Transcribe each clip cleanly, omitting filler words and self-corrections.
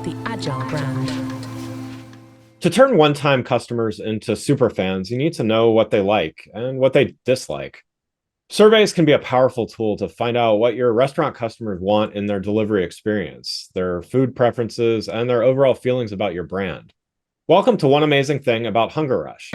the Agile Brand. To turn one-time customers into superfans, you need to know what they like and what they dislike. Surveys can be a powerful tool to find out what your restaurant customers want in their delivery experience, their food preferences, and their overall feelings about your brand. Welcome to One Amazing Thing About HungerRush.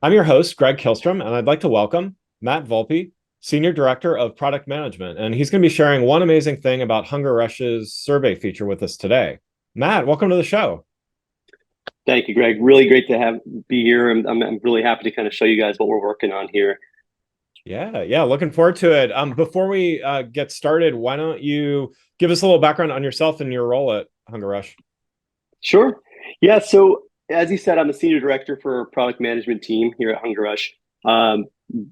I'm your host, Greg Kihlström, and I'd like to welcome Matt Volpe, Senior Director of Product Management, and he's going to be sharing one amazing thing about HungerRush's survey feature with us today. Matt, welcome to the show. Thank you, Greg. Really great to be here. I'm really happy to kind of show you guys what we're working on here. Yeah, looking forward to it. Before we get started, why don't you give us a little background on yourself and your role at HungerRush? Sure. Yeah, so as you said, I'm a Senior Director for Product Management team here at HungerRush.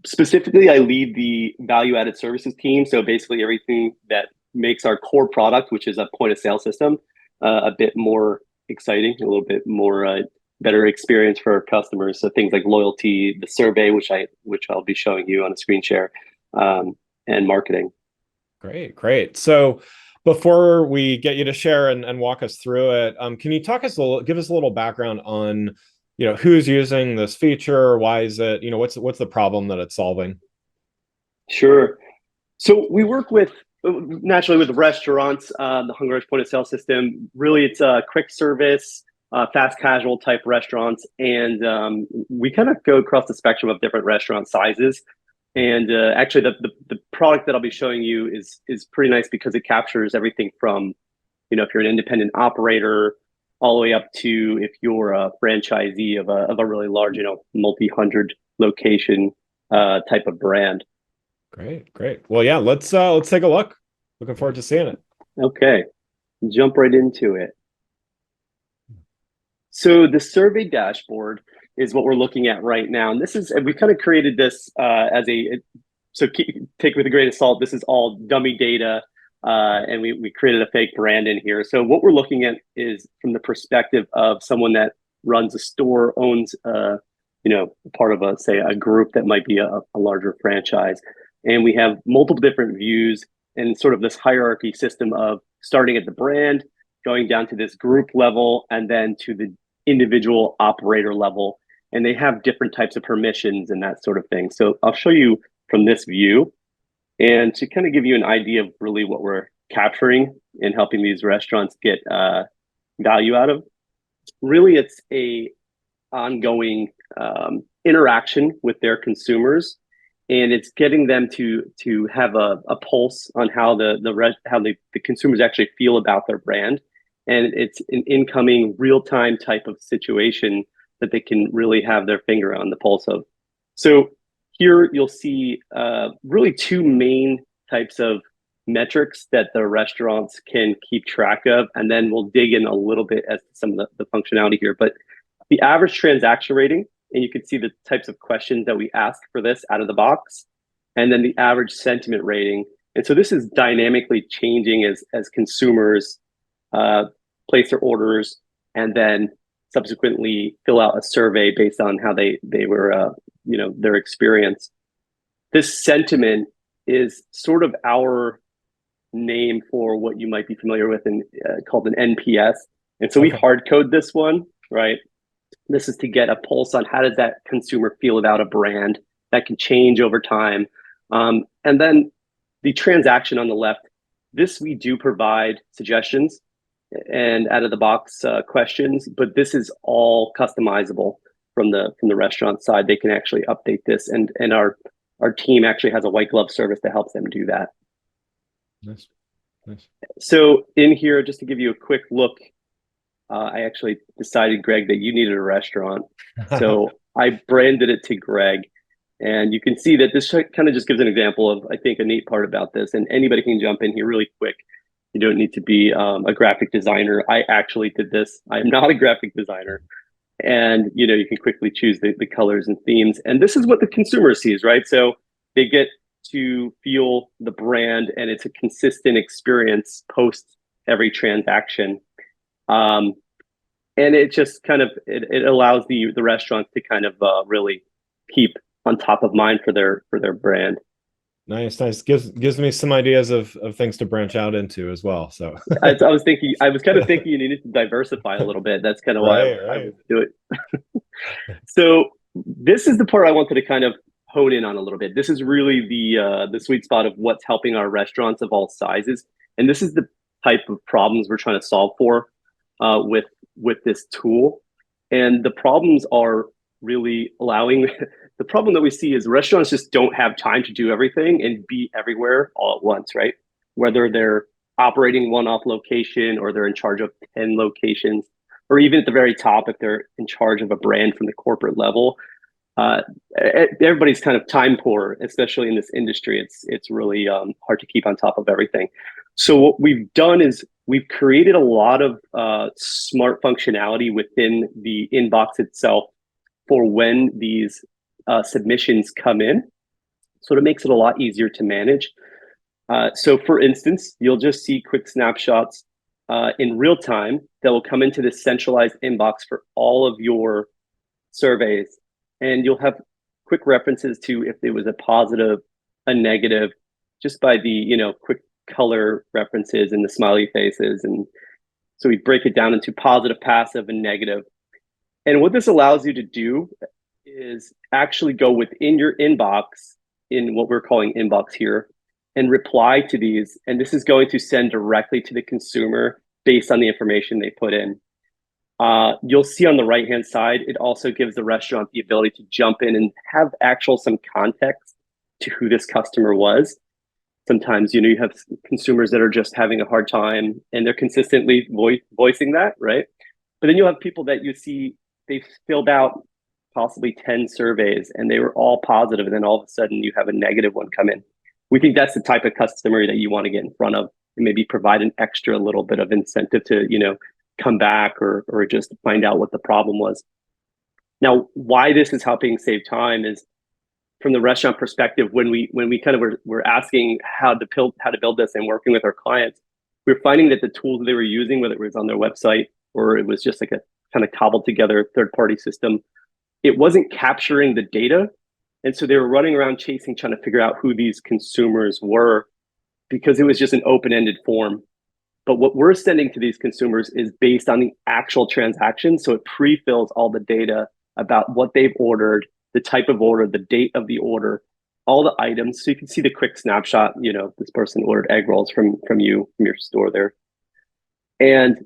Specifically, I lead the value-added services team. So basically everything that makes our core product, which is a point-of-sale system, a bit more exciting, a little bit more better experience for our customers. So things like loyalty, the survey, which I'll be showing you on a screen share, and marketing. Great. So before we get you to share and walk us through it, can you give us a little background on, who's using this feature? Why is it, what's the problem that it's solving? Sure. So we work naturally with restaurants, the HungerRush point of sale system. Really, it's a quick service, fast casual type restaurants. And we kind of go across the spectrum of different restaurant sizes. And actually, the product that I'll be showing you is pretty nice because it captures everything from, if you're an independent operator, all the way up to if you're a franchisee of a really large, multi-hundred location type of brand. Great. Well, yeah, let's take a look. Looking forward to seeing it. Okay, jump right into it. So the survey dashboard is what we're looking at right now. And we kind of created this take with a grain of salt, this is all dummy data, and we created a fake brand in here. So what we're looking at is from the perspective of someone that runs a store, owns, part of a group that might be a larger franchise. And we have multiple different views and sort of this hierarchy system of starting at the brand, going down to this group level, and then to the individual operator level. And they have different types of permissions and that sort of thing. So I'll show you from this view, and to kind of give you an idea of really what we're capturing and helping these restaurants get value out of. Really, it's a ongoing interaction with their consumers, and it's getting them to have a pulse on how the consumers actually feel about their brand. And it's an incoming real-time type of situation that they can really have their finger on the pulse of. So here you'll see really two main types of metrics that the restaurants can keep track of, and then we'll dig in a little bit as to some of the functionality here. But the average transaction rating, and you can see the types of questions that we ask for this out of the box, and then the average sentiment rating. And so this is dynamically changing as consumers place their orders and then subsequently fill out a survey based on how they were, their experience. This sentiment is sort of our name for what you might be familiar with and called an NPS. And so we hard code this one, right? This is to get a pulse on how does that consumer feel about a brand. That can change over time. And then the transaction on the left, this we do provide suggestions and out of the box questions, but this is all customizable from the restaurant side. They can actually update this, and our team actually has a white glove service that helps them do that. Nice. So in here, just to give you a quick look, I actually decided, Greg, that you needed a restaurant. So I branded it to Greg. And you can see that this kind of just gives an example of, I think, a neat part about this. And anybody can jump in here really quick. You don't need to be a graphic designer. I actually did this. I am not a graphic designer. And, you can quickly choose the colors and themes. And this is what the consumer sees, right? So they get to feel the brand, and it's a consistent experience post every transaction. And it just kind of it allows the restaurants to kind of really keep on top of mind for their brand. Nice, nice. Gives me some ideas of things to branch out into as well. So I was kind of thinking you needed to diversify a little bit. That's kind of why right, I right. would do it. So this is the part I wanted to kind of hone in on a little bit. This is really the sweet spot of what's helping our restaurants of all sizes, and this is the type of problems we're trying to solve for with this tool. And the problems are really allowing. The problem that we see is restaurants just don't have time to do everything and be everywhere all at once, right? Whether they're operating one-off location or they're in charge of 10 locations, or even at the very top, if they're in charge of a brand from the corporate level, uh, everybody's kind of time poor, especially in this industry. It's really hard to keep on top of everything. So what we've done is we've created a lot of smart functionality within the inbox itself for when these submissions come in. So it makes it a lot easier to manage. So for instance, you'll just see quick snapshots in real time that will come into this centralized inbox for all of your surveys. And you'll have quick references to if it was a positive, a negative, just by the, quick color references and the smiley faces. And so we break it down into positive, passive, and negative. And what this allows you to do is actually go within your inbox in what we're calling inbox here and reply to these. And this is going to send directly to the consumer based on the information they put in. You'll see on the right-hand side, it also gives the restaurant the ability to jump in and have some context to who this customer was. Sometimes, you have consumers that are just having a hard time and they're consistently voicing that, right? But then you'll have people that you see, they've filled out possibly 10 surveys and they were all positive, and then all of a sudden you have a negative one come in. We think that's the type of customer that you want to get in front of and maybe provide an extra little bit of incentive to, come back or just find out what the problem was. Now, why this is helping save time is from the restaurant perspective. When we kind of were asking how to build this and working with our clients, we were finding that the tools they were using, whether it was on their website or it was just like a kind of cobbled together third-party system, it wasn't capturing the data. And so they were running around trying to figure out who these consumers were because it was just an open-ended form. But what we're sending to these consumers is based on the actual transaction. So it pre-fills all the data about what they've ordered, the type of order, the date of the order, all the items. So you can see the quick snapshot, this person ordered egg rolls from your store there. And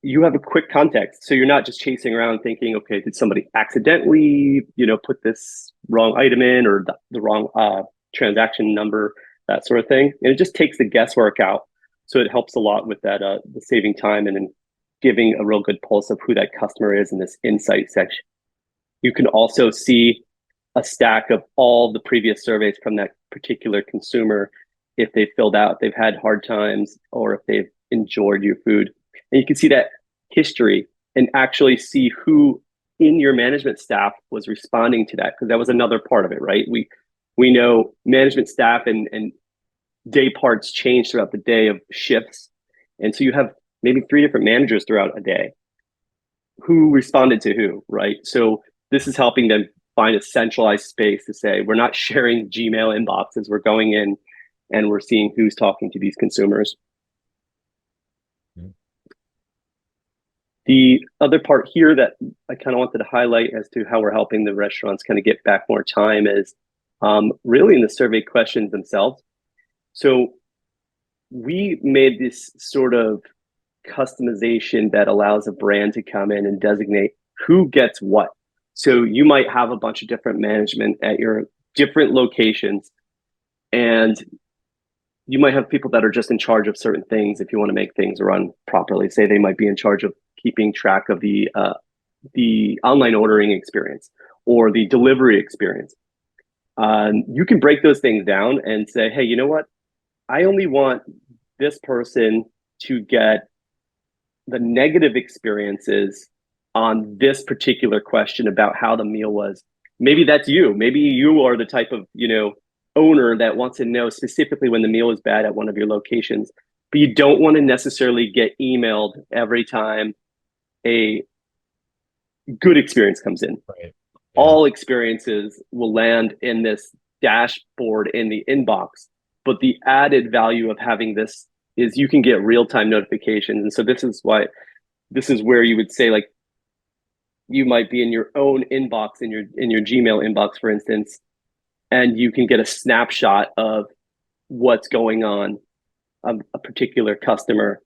you have a quick context. So you're not just chasing around thinking, okay, did somebody accidentally, put this wrong item in or the wrong transaction number, that sort of thing. And it just takes the guesswork out. So it helps a lot with that, the saving time and then giving a real good pulse of who that customer is in this insight section. You can also see a stack of all the previous surveys from that particular consumer, if they filled out, they've had hard times, or if they've enjoyed your food. And you can see that history and actually see who in your management staff was responding to that, because that was another part of it, right? We know management staff and day parts change throughout the day of shifts. And so you have maybe 3 different managers throughout a day. Who responded to who, right? So this is helping them find a centralized space to say, we're not sharing Gmail inboxes. We're going in and we're seeing who's talking to these consumers. Mm-hmm. The other part here that I kind of wanted to highlight as to how we're helping the restaurants kind of get back more time is really in the survey questions themselves. So we made this sort of customization that allows a brand to come in and designate who gets what. So you might have a bunch of different management at your different locations, and you might have people that are just in charge of certain things. If you want to make things run properly, say they might be in charge of keeping track of the online ordering experience or the delivery experience. You can break those things down and say, hey, you know what? I only want this person to get the negative experiences on this particular question about how the meal was. Maybe that's you. Maybe you are the type of, owner that wants to know specifically when the meal is bad at one of your locations. but you don't want to necessarily get emailed every time a good experience comes in. Right. Yeah. All experiences will land in this dashboard in the inbox, but the added value of having this is you can get real-time notifications. And so this is where you would say, like, you might be in your own inbox, in your Gmail inbox, for instance, and you can get a snapshot of what's going on, a particular customer,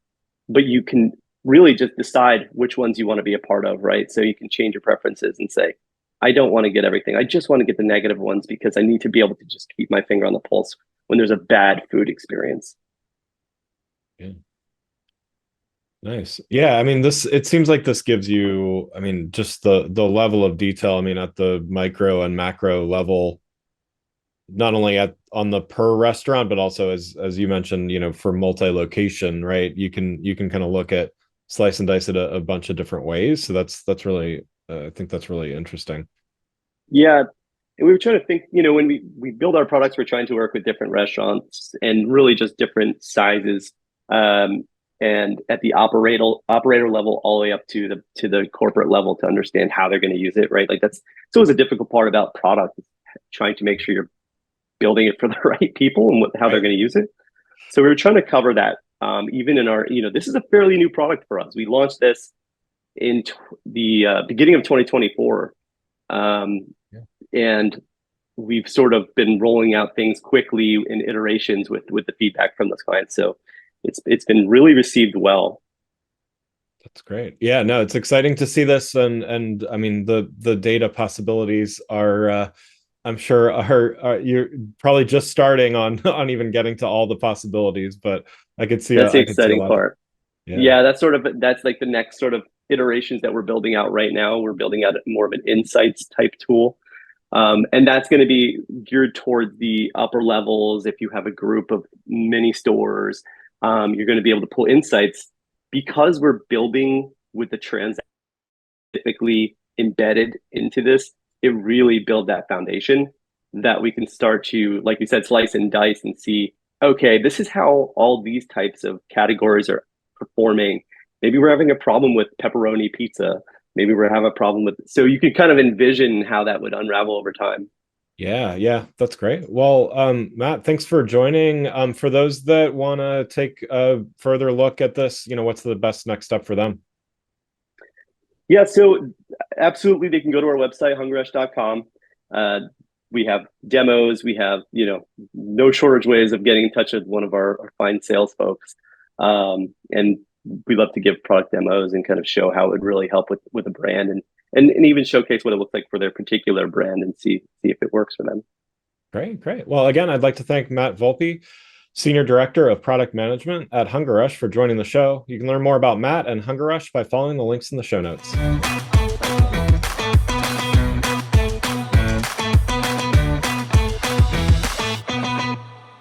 but you can really just decide which ones you want to be a part of, right? So you can change your preferences and say, I don't want to get everything. I just want to get the negative ones because I need to be able to just keep my finger on the pulse when there's a bad food experience. Yeah. Nice. Yeah, I mean, it seems like this gives you, I mean, just the level of detail, I mean, at the micro and macro level, not only on the per restaurant, but also as you mentioned, for multi-location, right? You can kind of look at, slice and dice it a bunch of different ways. So that's really, I think that's really interesting. Yeah. And we were trying to think, when we build our products, we're trying to work with different restaurants and really just different sizes. And at the operator level, all the way up to the corporate level, to understand how they're going to use it, right? Like it's always a difficult part about product, trying to make sure you're building it for the right people and how they're going to use it. So we were trying to cover that. Even in our, this is a fairly new product for us. We launched this in the beginning of 2024. Yeah. And we've sort of been rolling out things quickly in iterations with the feedback from those clients. So it's been really received well. That's great. Yeah, no, it's exciting to see this, and I mean the data possibilities are, I'm sure are you're probably just starting on on even getting to all the possibilities, but I could see That's the I could see a exciting lot of, part. yeah. Yeah, that's like the next sort of iterations that we're building out right now. We're building out more of an insights type tool. And that's going to be geared toward the upper levels. If you have a group of mini stores, you're going to be able to pull insights because we're building with the trends typically embedded into this. It really build that foundation that we can start to, like you said, slice and dice and see, okay, this is how all these types of categories are performing. Maybe we're having a problem with pepperoni pizza. Maybe we're having a problem with, so you can kind of envision how that would unravel over time. Yeah, that's great. Well, Matt, thanks for joining. For those that want to take a further look at this, what's the best next step for them? Yeah, so absolutely, they can go to our website, hungerrush.com. We have demos. We have, no shortage ways of getting in touch with one of our fine sales folks. And we love to give product demos and kind of show how it would really help with a brand, and even showcase what it looks like for their particular brand and see if it works for them. Great. Well, again, I'd like to thank Matt Volpe, Senior Director of Product Management at HungerRush, for joining the show. You can learn more about Matt and HungerRush by following the links in the show notes.